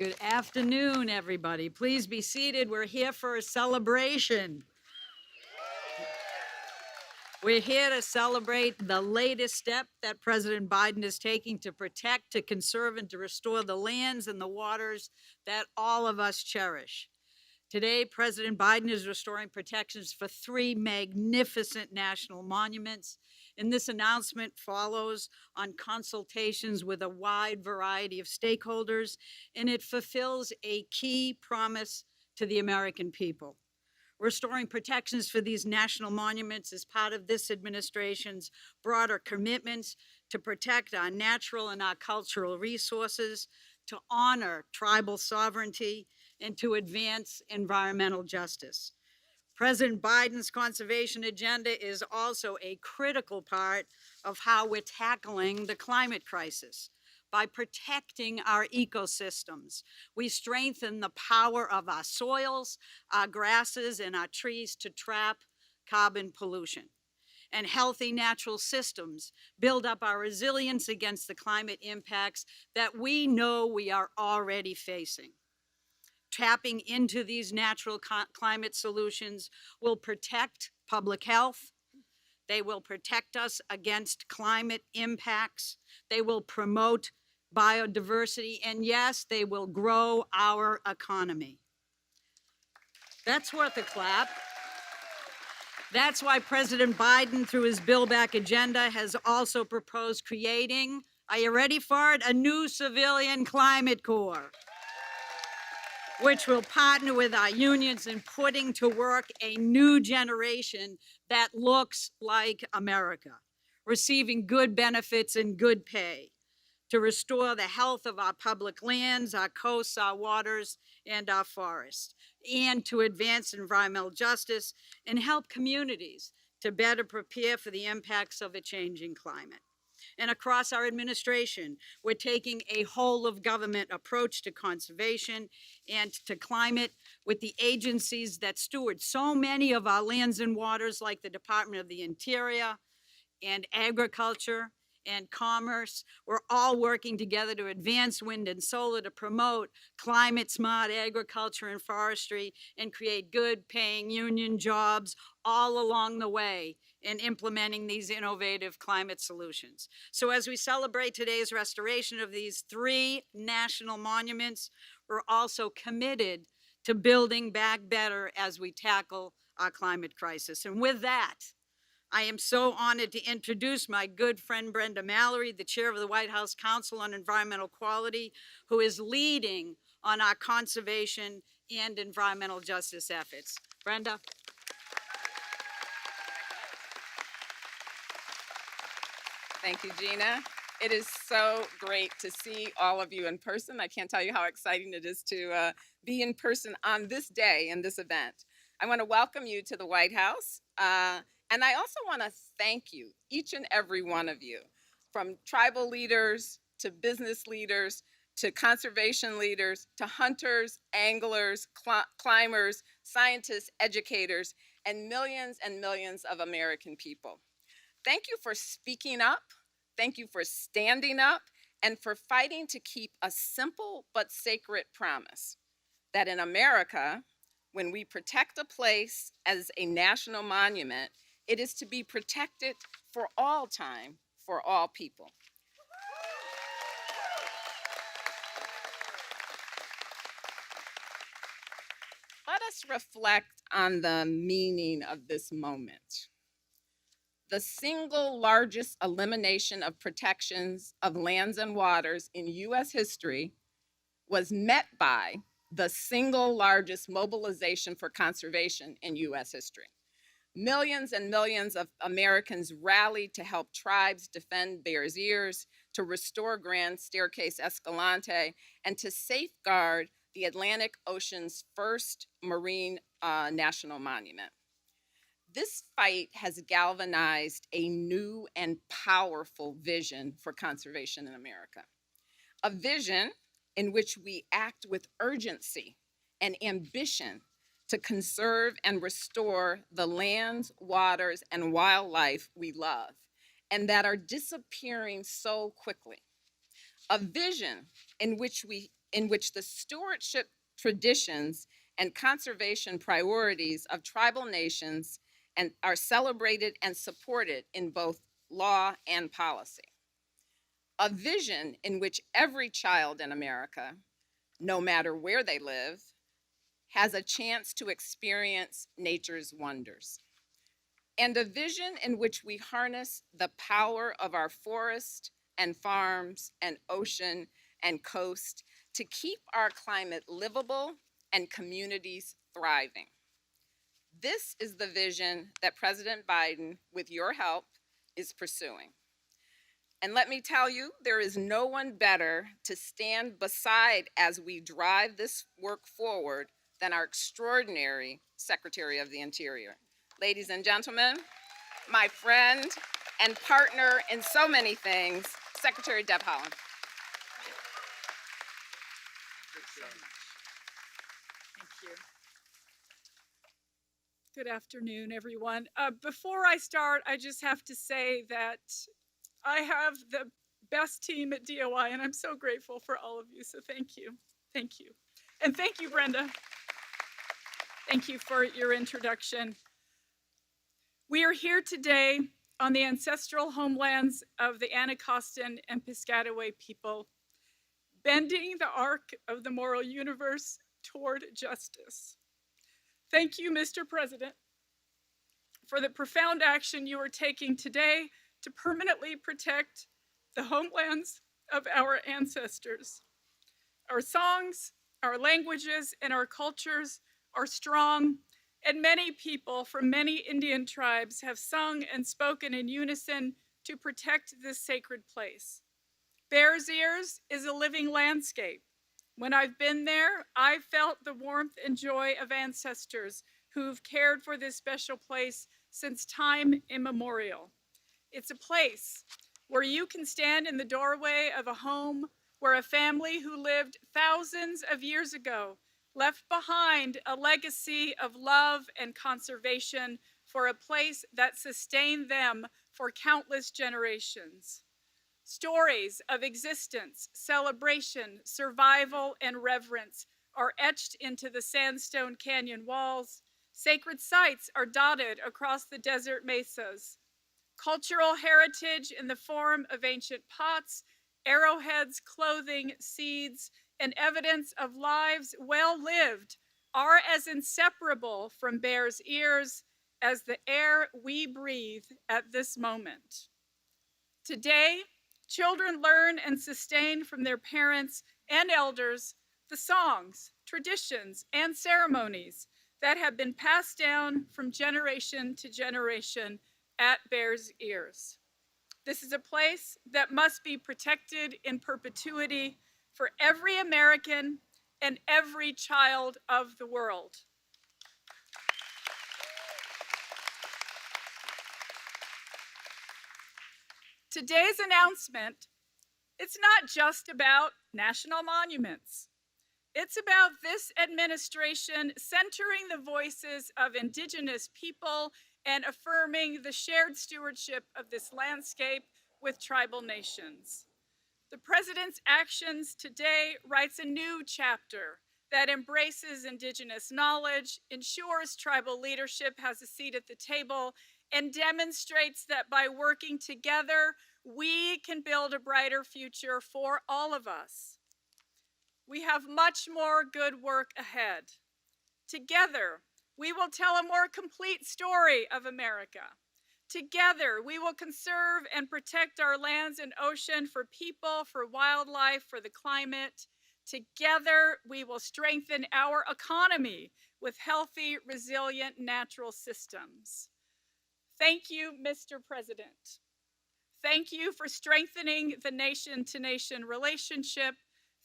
Good afternoon, everybody. Please be seated. We're here for a celebration. We're here to celebrate the latest step that President Biden is taking to protect, to conserve, and to restore the lands and the waters that all of us cherish. Today, President Biden is restoring protections for 3 magnificent national monuments, and this announcement follows on consultations with a wide variety of stakeholders, and it fulfills a key promise to the American people. Restoring protections for these national monuments is part of this administration's broader commitments to protect our natural and our cultural resources, to honor tribal sovereignty, and to advance environmental justice. President Biden's conservation agenda is also a critical part of how we're tackling the climate crisis. By protecting our ecosystems, we strengthen the power of our soils, our grasses, and our trees to trap carbon pollution. And healthy natural systems build up our resilience against the climate impacts that we know we are already facing. Tapping into these natural climate solutions will protect public health. They will protect us against climate impacts. They will promote biodiversity. And yes, they will grow our economy. That's worth a clap. That's why President Biden, through his Build Back agenda, has also proposed creating, are you ready for it? A new civilian climate corps, which will partner with our unions in putting to work a new generation that looks like America, receiving good benefits and good pay, to restore the health of our public lands, our coasts, our waters, and our forests, and to advance environmental justice and help communities to better prepare for the impacts of a changing climate. And across our administration, we're taking a whole of government approach to conservation and to climate with the agencies that steward so many of our lands and waters, like the Department of the Interior and Agriculture and Commerce. We're all working together to advance wind and solar, to promote climate smart agriculture and forestry, and create good paying union jobs all along the way in implementing these innovative climate solutions. So as we celebrate today's restoration of these 3 national monuments, we're also committed to building back better as we tackle our climate crisis. And with that, I am so honored to introduce my good friend Brenda Mallory, the chair of the White House Council on Environmental Quality, who is leading on our conservation and environmental justice efforts. Brenda. Thank you, Gina. It is so great to see all of you in person. I can't tell you how exciting it is to be in person on this day and this event. I want to welcome you to the White House. And I also want to thank you, each and every one of you, from tribal leaders to business leaders to conservation leaders to hunters, anglers, climbers, scientists, educators, and millions of American people. Thank you for speaking up. Thank you for standing up and for fighting to keep a simple but sacred promise that in America, when we protect a place as a national monument, it is to be protected for all time, for all people. Let us reflect on the meaning of this moment. The single largest elimination of protections of lands and waters in US history was met by the single largest mobilization for conservation in US history. Millions and millions of Americans rallied to help tribes defend Bears Ears, to restore Grand Staircase Escalante, and to safeguard the Atlantic Ocean's first marine national monument. This fight has galvanized a new and powerful vision for conservation in America. A vision in which we act with urgency and ambition to conserve and restore the lands, waters, and wildlife we love and that are disappearing so quickly. A vision in which we in which the stewardship traditions and conservation priorities of tribal nations and are celebrated and supported in both law and policy. A vision in which every child in America, no matter where they live, has a chance to experience nature's wonders. And a vision in which we harness the power of our forest and farms and ocean and coast to keep our climate livable and communities thriving. This is the vision that President Biden, with your help, is pursuing. And let me tell you, there is no one better to stand beside as we drive this work forward than our extraordinary Secretary of the Interior. Ladies and gentlemen, my friend and partner in so many things, Secretary Deb Haaland. Thank you. Good afternoon, everyone. Before I start, I just have to say that I have the best team at DOI, and I'm so grateful for all of you, so thank you. Thank you. And thank you, Brenda. Thank you for your introduction. We are here today on the ancestral homelands of the Anacostan and Piscataway people, bending the arc of the moral universe toward justice. Thank you, Mr. President, for the profound action you are taking today to permanently protect the homelands of our ancestors. Our songs, our languages, and our cultures are strong, and many people from many Indian tribes have sung and spoken in unison to protect this sacred place. Bears Ears is a living landscape. When I've been there, I've felt the warmth and joy of ancestors who've cared for this special place since time immemorial. It's a place where you can stand in the doorway of a home where a family who lived thousands of years ago left behind a legacy of love and conservation for a place that sustained them for countless generations. Stories of existence, celebration, survival, and reverence are etched into the sandstone canyon walls. Sacred sites are dotted across the desert mesas. Cultural heritage in the form of ancient pots, arrowheads, clothing, seeds, and evidence of lives well lived are as inseparable from Bears Ears as the air we breathe at this moment. Today, children learn and sustain from their parents and elders the songs, traditions, and ceremonies that have been passed down from generation to generation at Bears Ears. This is a place that must be protected in perpetuity for every American and every child of the world. Today's announcement, it's not just about national monuments. It's about this administration centering the voices of Indigenous people and affirming the shared stewardship of this landscape with tribal nations. The President's actions today writes a new chapter that embraces Indigenous knowledge, ensures tribal leadership has a seat at the table, and demonstrates that by working together, we can build a brighter future for all of us. We have much more good work ahead. Together, we will tell a more complete story of America. Together, we will conserve and protect our lands and ocean for people, for wildlife, for the climate. Together, we will strengthen our economy with healthy, resilient natural systems. Thank you, Mr. President. Thank you for strengthening the nation-to-nation relationship.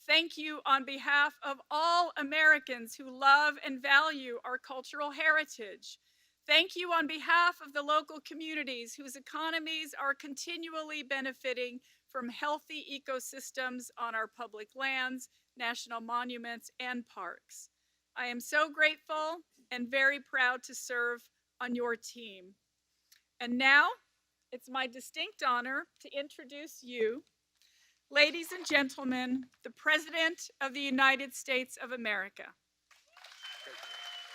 Thank you on behalf of all Americans who love and value our cultural heritage. Thank you on behalf of the local communities whose economies are continually benefiting from healthy ecosystems on our public lands, national monuments, and parks. I am so grateful and very proud to serve on your team. And now, it's my distinct honor to introduce you Ladies and gentlemen, the President of the United States of America.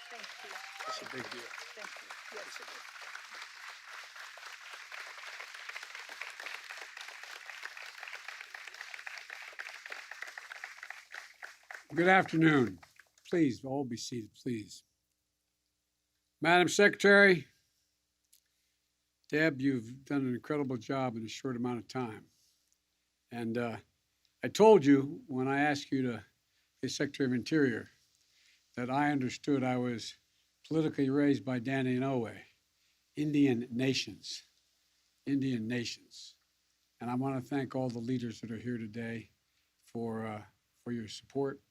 Thank you. That's a big deal. Thank you. Yes, it is. Good afternoon. Please, all be seated, please. Madam Secretary, Deb, you've done an incredible job in a short amount of time. And I told you when I asked you to be Secretary of Interior that I understood I was politically raised by Danny Inouye, Indian nations. Indian nations. And I want to thank all the leaders that are here today for your support,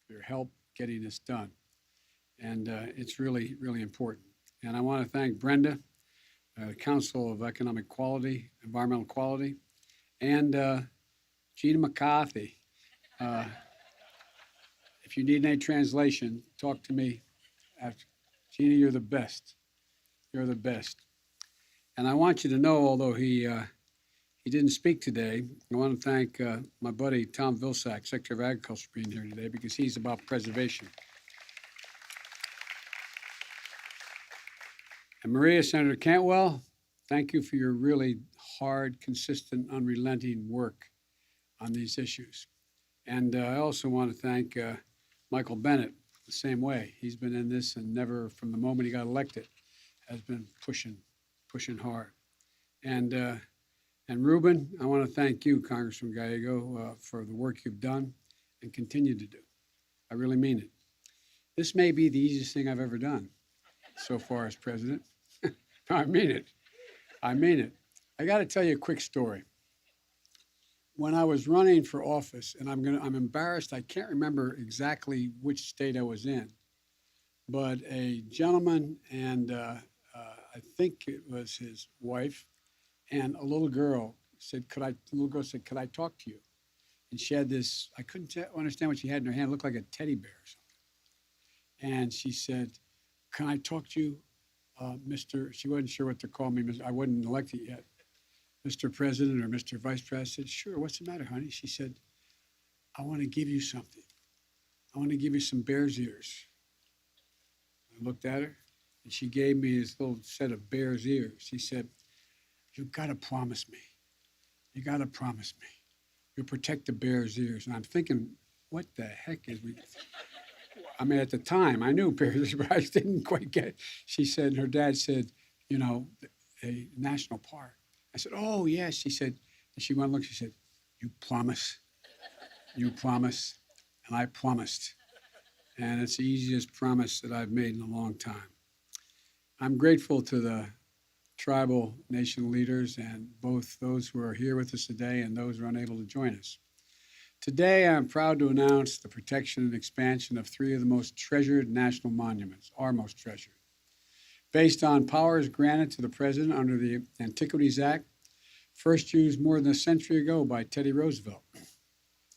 for your help getting this done. And it's really, really important. And I want to thank Brenda, the Council of Economic Quality, Environmental Quality, and Gina McCarthy. If you need any translation, talk to me after. Gina, you're the best. You're the best. And I want you to know, although he didn't speak today, I want to thank my buddy Tom Vilsack, Secretary of Agriculture, for being here today because he's about preservation. And Maria, Senator Cantwell, thank you for your really hard, consistent, unrelenting work on these issues. And I also want to thank Michael Bennett the same way. He's been in this and never, from the moment he got elected, has been pushing hard. And Ruben, I want to thank you, Congressman Gallego, for the work you've done and continue to do. I really mean it. This may be the easiest thing I've ever done so far as president. I mean it. I mean it. I got to tell you a quick story. When I was running for office, and I'm embarrassed, I can't remember exactly which state I was in, but a gentleman and I think it was his wife and a little girl said, could I talk to you? And she had this, I couldn't understand what she had in her hand. It looked like a teddy bear or something. And she said, can I talk to you, Mr. She wasn't sure what to call me. I wasn't elected yet. Mr. President or Mr. Vice President. I said, sure, what's the matter, honey? She said, I want to give you something. I want to give you some bear's ears. I looked at her and she gave me this little set of bear's ears. She said, you got to promise me. You got to promise me. You'll protect the bear's ears. And I'm thinking, what the heck is we? I mean, at the time, I knew bear's ears, but I didn't quite get it. She said, her dad said, you know, a national park. I said, oh, yes. She said, and she went and looked, she said, you promise? You promise? And I promised. And it's the easiest promise that I've made in a long time. I'm grateful to the tribal nation leaders and both those who are here with us today and those who are unable to join us. Today, I'm proud to announce the protection and expansion of three of the most treasured national monuments, our most treasured. Based on powers granted to the President under the Antiquities Act, first used more than a century ago by Teddy Roosevelt.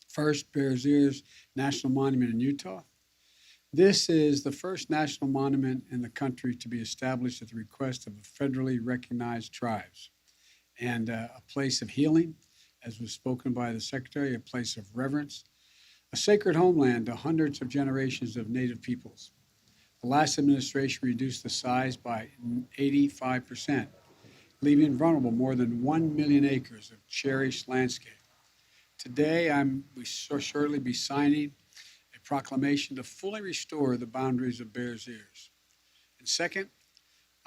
First, Bears Ears National Monument in Utah. This is the first national monument in the country to be established at the request of federally recognized tribes, and a place of healing, as was spoken by the Secretary, a place of reverence, a sacred homeland to hundreds of generations of Native peoples. The last administration reduced the size by 85%, leaving vulnerable more than 1 million acres of cherished landscape. Today, we shall shortly be signing a proclamation to fully restore the boundaries of Bears Ears. And second,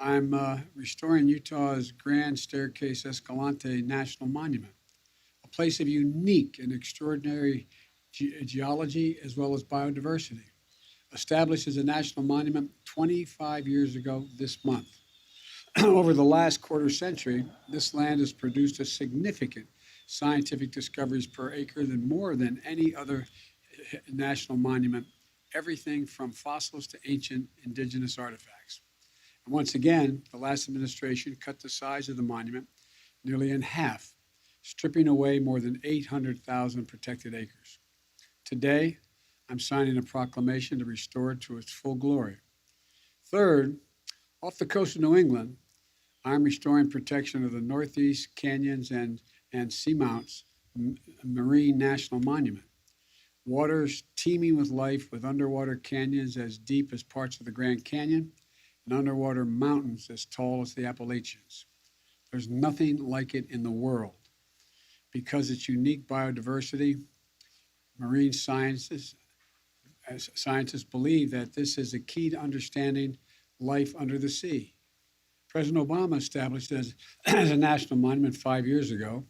I'm restoring Utah's Grand Staircase Escalante National Monument, a place of unique and extraordinary geology as well as biodiversity. Established as a national monument 25 years ago this month. Over the last quarter century, this land has produced a significant scientific discoveries per acre than more than any other national monument, everything from fossils to ancient indigenous artifacts. And once again, the last administration cut the size of the monument nearly in half, stripping away more than 800,000 protected acres. Today, I'm signing a proclamation to restore it to its full glory. Third, off the coast of New England, I'm restoring protection of the northeast canyons and seamounts marine national monument. Waters teeming with life, with underwater canyons as deep as parts of the Grand Canyon and underwater mountains as tall as the Appalachians. There's nothing like it in the world. Because its unique biodiversity, marine scientists believe that this is a key to understanding life under the sea. President Obama established it as a national monument 5 years ago,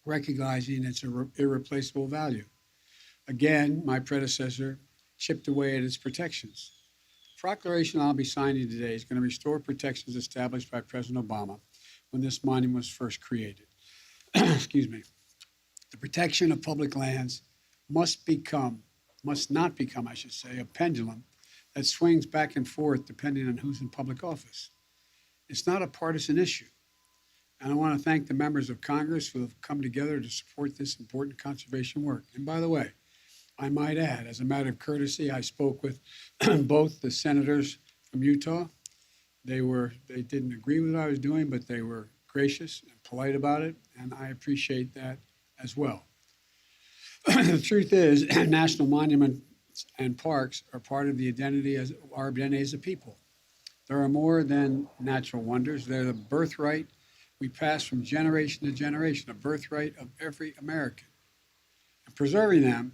recognizing its irreplaceable value. Again, my predecessor chipped away at its protections. The proclamation I'll be signing today is going to restore protections established by President Obama when this monument was first created. Excuse me. The protection of public lands must not become, I should say, a pendulum that swings back and forth depending on who's in public office. It's not a partisan issue. And I want to thank the members of Congress who have come together to support this important conservation work. And by the way, I might add, as a matter of courtesy, I spoke with both the senators from Utah. They didn't agree with what I was doing, but they were gracious and polite about it, and I appreciate that as well. The truth is, national monuments and parks are part of our identity as a people. There are more than natural wonders. They're the birthright we pass from generation to generation, a birthright of every American. And preserving them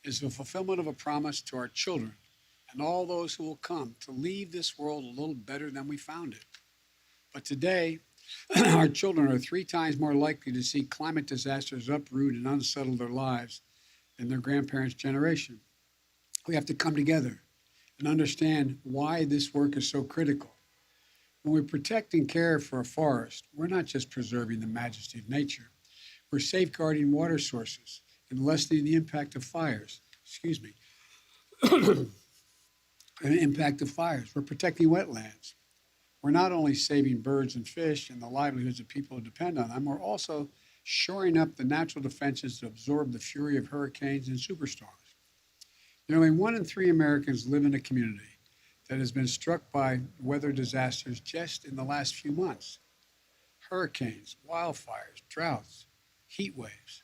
is the fulfillment of a promise to our children and all those who will come to leave this world a little better than we found it. But today, our children are 3 times more likely to see climate disasters uproot and unsettle their lives than their grandparents' generation. We have to come together and understand why this work is so critical. When we protect and care for a forest, we're not just preserving the majesty of nature. We're safeguarding water sources and lessening the impact of fires. The impact of fires. We're protecting wetlands. We're not only saving birds and fish and the livelihoods of people who depend on them, we're also shoring up the natural defenses to absorb the fury of hurricanes and superstorms. Nearly 1 in 3 Americans live in a community that has been struck by weather disasters just in the last few months. Hurricanes, wildfires, droughts, heat waves.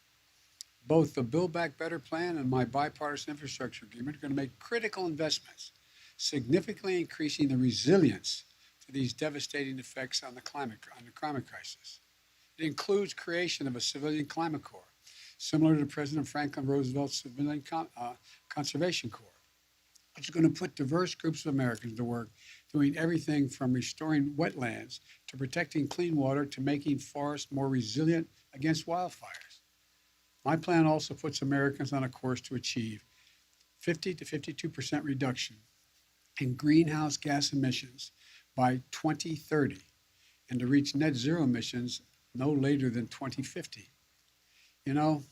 Both the Build Back Better plan and my bipartisan infrastructure agreement are going to make critical investments, significantly increasing the resilience to these devastating effects on the climate crisis. It includes creation of a civilian climate corps, similar to President Franklin Roosevelt's Civilian Conservation Corps, which is going to put diverse groups of Americans to work doing everything from restoring wetlands to protecting clean water to making forests more resilient against wildfires. My plan also puts Americans on a course to achieve 50 to 52% reduction in greenhouse gas emissions by 2030 and to reach net zero emissions no later than 2050. You know,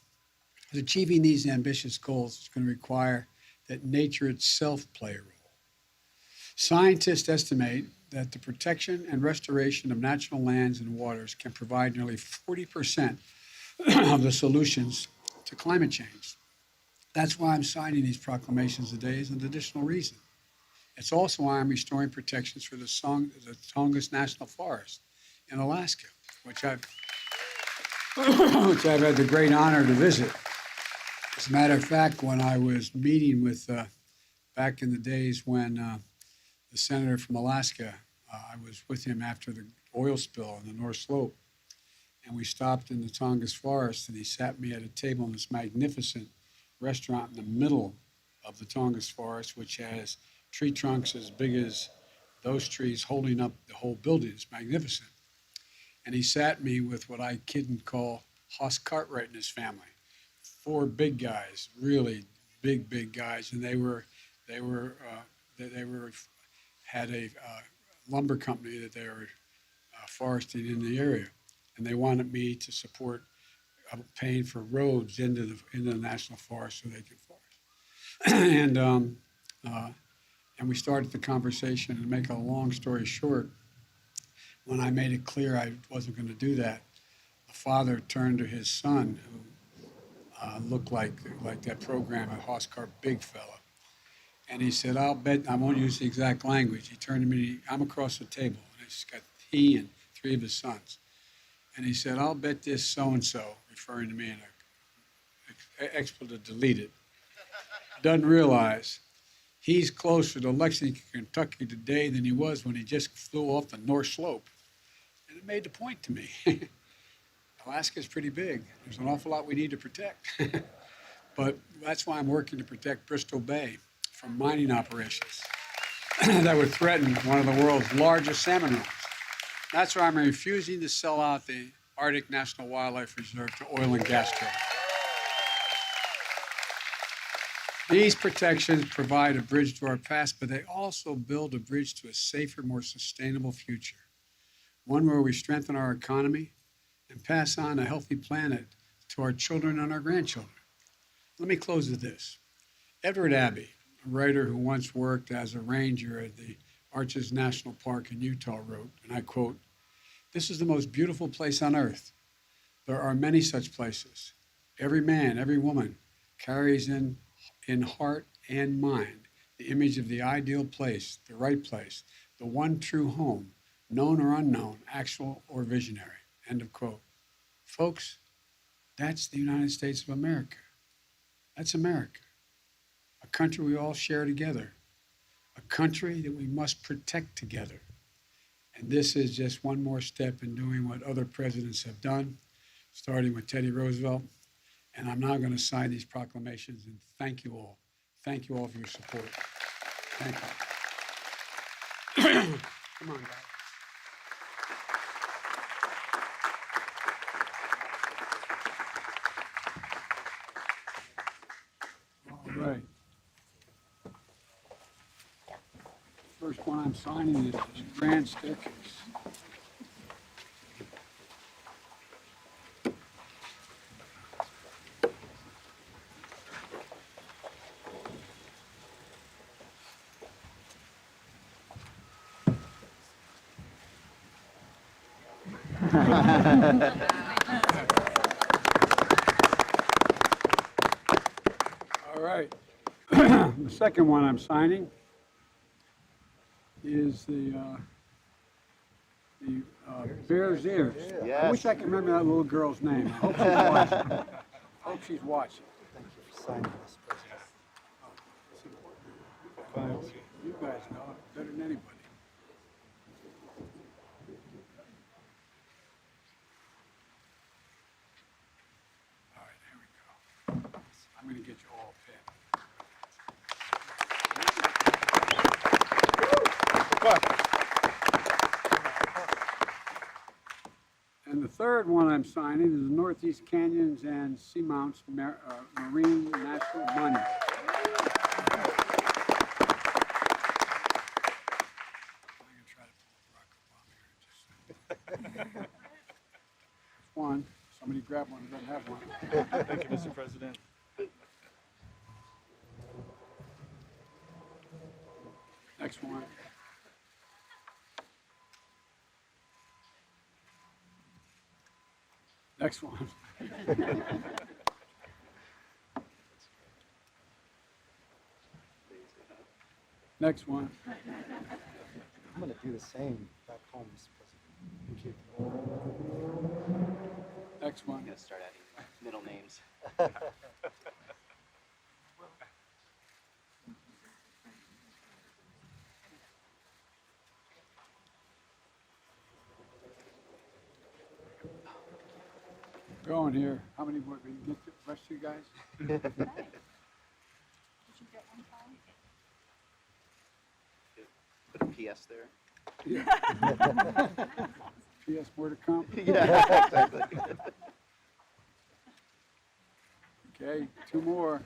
achieving these ambitious goals is going to require that nature itself play a role. Scientists estimate that the protection and restoration of natural lands and waters can provide nearly 40% of the solutions to climate change. That's why I'm signing these proclamations today as an additional reason. It's also why I'm restoring protections for the Tongass National Forest in Alaska, which I've had the great honor to visit. As a matter of fact, when I was meeting with, back in the days when the senator from Alaska, I was with him after the oil spill on the North Slope, and we stopped in the Tongass Forest, and he sat me at a table in this magnificent restaurant in the middle of the Tongass Forest, which has tree trunks as big as those trees holding up the whole building. It's magnificent. And he sat me with what I kid and call Hoss Cartwright and his family. 4 big guys, really big guys, and they had a lumber company that they were foresting in the area, and they wanted me to support paying for roads into the national forest so they could forest. And we started the conversation. And to make a long story short, when I made it clear I wasn't going to do that, the father turned to his son, who looked like that program at Hoskart, big fella. And he said, I'll bet, I won't use the exact language. He turned to me, I'm across the table. And it's got he and 3 of his sons. And he said, I'll bet this so-and-so, referring to me, and expletive deleted, doesn't realize he's closer to Lexington, Kentucky today than he was when he just flew off the North Slope. And it made the point to me. Alaska's pretty big. There's an awful lot we need to protect. But that's why I'm working to protect Bristol Bay from mining operations that would threaten one of the world's largest salmon runs. That's why I'm refusing to sell out the Arctic National Wildlife Reserve to oil and gas drilling. These protections provide a bridge to our past, but they also build a bridge to a safer, more sustainable future. One where we strengthen our economy and pass on a healthy planet to our children and our grandchildren. Let me close with this. Edward Abbey, a writer who once worked as a ranger at the Arches National Park in Utah, wrote, and I quote, "This is the most beautiful place on earth. There are many such places. Every man, every woman carries in heart and mind the image of the ideal place, the one true home, known or unknown, actual or visionary." End of quote. Folks, that's the United States of America. That's America, a country we all share together, a country that we must protect together. And this is just one more step in doing what other presidents have done, starting with Teddy Roosevelt. And I'm now going to sign these proclamations and thank you all. Thank you all for your support. Thank you. Come on, guys. All right. First one I'm signing is this grand staircase. All right. The second one I'm signing is the Bear's Ears. I wish I could remember that little girl's name. I hope she's watching. Hope she's watching. Thank you for signing this, President. It's important. You guys know it better than anybody. All right, here we go. I'm going to get you all a pen. And the third one I'm signing is the Northeast Canyons and Seamounts Marine National Monument. I'm going to try to pull Barack Obama here in just a second. One. Somebody grab one who doesn't have one. Thank you, Mr. President. Next one. Next one. Next one. I'm going to do the same back home, Mr. President. Thank you. Next one. I'm gonna start adding middle names. Going here. How many more? Can you get the rest of you guys? Put a PS there. P.S. more to come. Yeah, exactly. Okay, two more.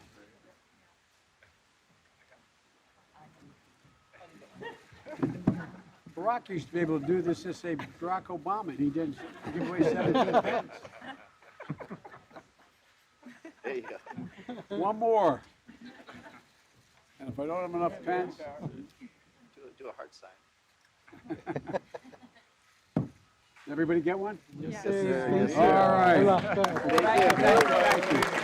Barack used to be able to do this to say Barack Obama, and he didn't give away 17 pence. There you go. One more. And if I don't have enough pens, Do a heart sign. everybody get one? Yes, sir. Yes, All sir. right. Thank you.